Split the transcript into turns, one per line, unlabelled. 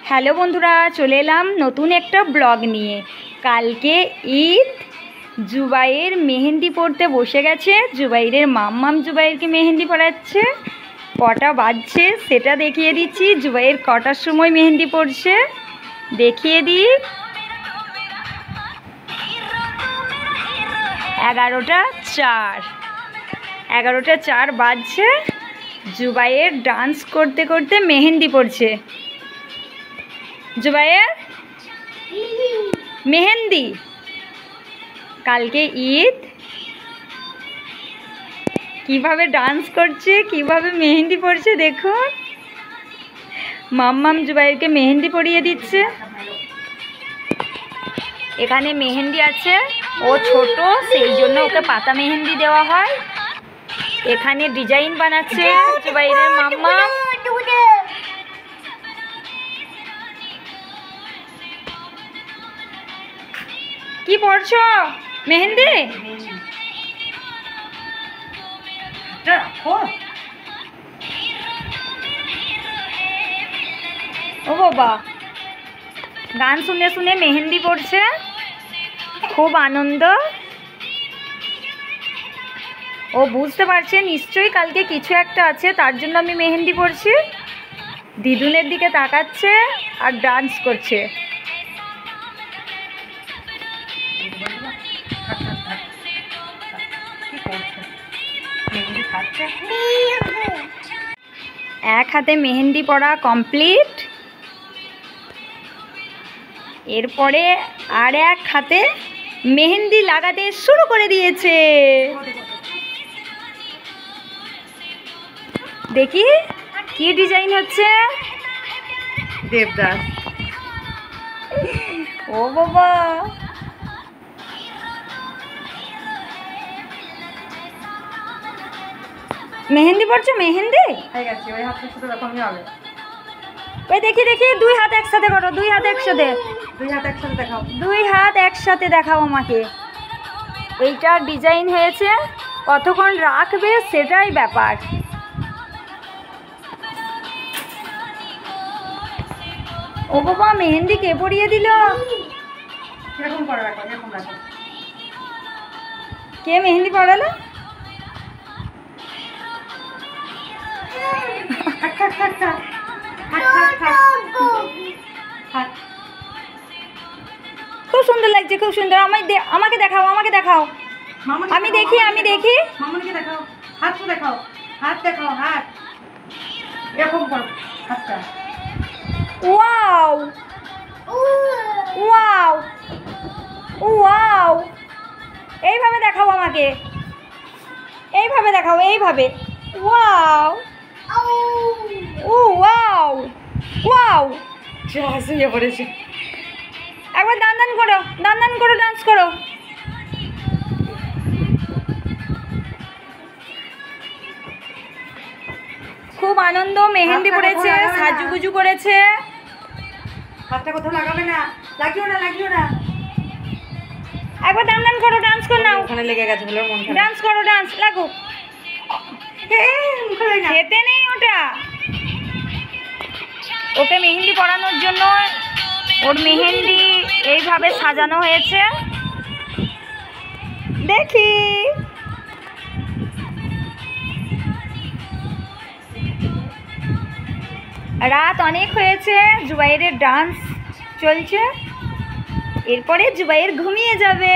Hello বন্ধুরা, চলে এলাম নতুন একটা ব্লগ নিয়ে। কালকে ঈদ, জুবাইর মেহেন্দি পড়তে বসে গেছে। জুবাইরের মাম্মাম জুবাইরকে মেহেন্দি পড়াচ্ছে। কটা বাজছে সেটা দেখিয়ে দিচ্ছি। জুবাইর কটার সময় মেহেন্দি পড়ছে দেখিয়ে দিই। 11:04 বাজছে। জুবাইর ডান্স করতে করতে মেহেন্দি পড়ছে। জুবাইর মেহেন্দি, কালকে ঈদ, কিভাবে ডান্স করছে, কিভাবে মেহেন্দি পড়ছে দেখুন। মাম্মাম জুবাইরকে মেহেন্দি পরিয়ে দিচ্ছে। এখানে মেহেন্দি আছে, ও ছোট সেই জন্য ওকে পাতা মেহেন্দি দেওয়া হয়। এখানে ডিজাইন বানাচ্ছে জুবাইরের মাম্মা। কি পড়ছো? মেহেন্দি? ও বাবা, গান শুনে শুনে মেহেন্দি পড়ছে, খুব আনন্দ। ও বুঝতে পারছে নিশ্চয়ই কালকে কিছু একটা আছে, তার জন্য আমি মেহেন্দি পড়ছি। দিদুনের দিকে তাকাচ্ছে আর ডান্স করছে। এক হাতে মেহেন্দি পড়া কমপ্লিট। এরপরে আর এক হাতে মেহেন্দি লাগাতে শুরু করে দিয়েছে। দেখি কি ডিজাইন হচ্ছে। দেবদাস। ও বাবা, মেহেন্দি পড়ছো? মেহেন্দি ওই দেখি দেখি, দুই হাত একসাথে করো, দুই হাত একসাথে, দেখাও, দুই হাত একসাথে দেখাও আমাকে। এইটা ডিজাইন হয়েছে, কতক্ষণ রাখবে সেটাই ব্যাপার। ও বাবা, মেহেন্দি কে পরিয়ে দিল? কে মেহেন্দি পড়ালো? খুব সুন্দর লাগছে, খুব সুন্দর। আমাকে দেখাও, আমাকে দেখাও, আমি দেখি, আমি দেখি।
হাত দেখাও, হাত দেখাও, হাত এরকম করো, হাতটা।
ওয়াও ওয়াও ওয়াও, এইভাবে দেখাও আমাকে, এইভাবে দেখাও, এইভাবে। ওয়াও ও ওয়াও ওয়াও,
শুয়ে পড়েছে।
একবার দান দান করো, দান দান করো, ডান্স করো। খুব আনন্দ, মেহেন্দি পড়েছে, সাজুগুজু করেছে।
হাতটা কোথাও লাগাবে না, লাগিও না, লাগিও না।
একবার দান দান করো, ডান্স করো না।
ওখানে লেগে গেছে বলে মন খারাপ।
ডান্স করো, ডান্স লাগুক। খেতে নেই ওটা। ওকে মেহেন্দি পরানোর জন্য ওর মেহেন্দি এইভাবে সাজানো হয়েছে। দেখি রাত অনেক হয়েছে, জুবাইরের ডান্স চলছে। এরপরে জুবাইর ঘুমিয়ে যাবে।